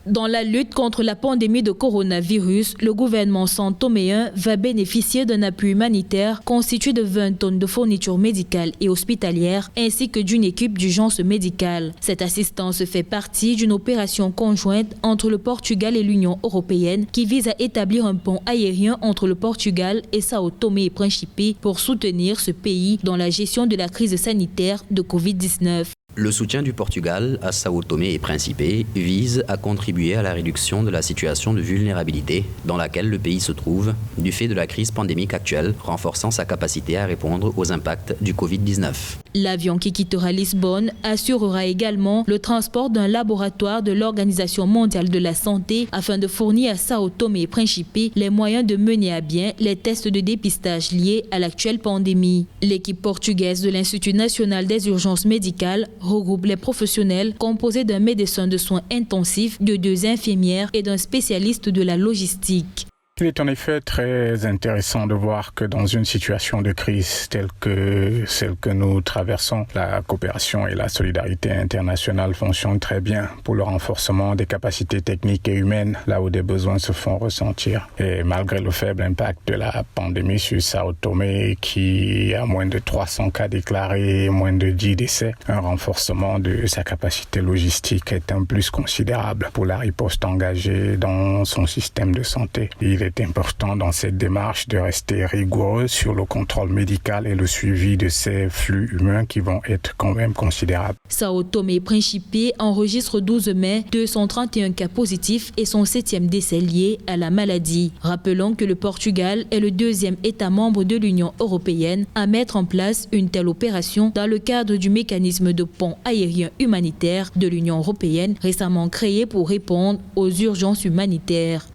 Dans la lutte contre la pandémie de coronavirus, le gouvernement santoméen va bénéficier d'un appui humanitaire constitué de 20 tonnes de fournitures médicales et hospitalières ainsi que d'une équipe d'urgence médicale. Cette assistance fait partie d'une opération conjointe entre le Portugal et l'Union européenne qui vise à établir un pont aérien entre le Portugal et Sao Tomé et Principe pour soutenir ce pays dans la gestion de la crise sanitaire de Covid-19. Le soutien du Portugal à Sao Tomé et Principe vise à contribuer à la réduction de la situation de vulnérabilité dans laquelle le pays se trouve du fait de la crise pandémique actuelle, renforçant sa capacité à répondre aux impacts du Covid-19. L'avion qui quittera Lisbonne assurera également le transport d'un laboratoire de l'Organisation mondiale de la santé afin de fournir à Sao Tomé et Principe les moyens de mener à bien les tests de dépistage liés à l'actuelle pandémie. L'équipe portugaise de l'Institut national des urgences médicales regroupe les professionnels composés d'un médecin de soins intensifs, de 2 infirmières et d'un spécialiste de la logistique. Il est en effet très intéressant de voir que dans une situation de crise telle que celle que nous traversons, la coopération et la solidarité internationale fonctionnent très bien pour le renforcement des capacités techniques et humaines là où des besoins se font ressentir. Et malgré le faible impact de la pandémie sur Sao Tomé qui a moins de 300 cas déclarés et moins de 10 décès, un renforcement de sa capacité logistique est un plus considérable pour la riposte engagée dans son système de santé. Il est important dans cette démarche de rester rigoureux sur le contrôle médical et le suivi de ces flux humains qui vont être quand même considérables. Sao Tomé et Principe enregistre 12 mai 231 cas positifs et son 7e décès lié à la maladie. Rappelons que le Portugal est le 2e État membre de l'Union européenne à mettre en place une telle opération dans le cadre du mécanisme de pont aérien humanitaire de l'Union européenne récemment créé pour répondre aux urgences humanitaires.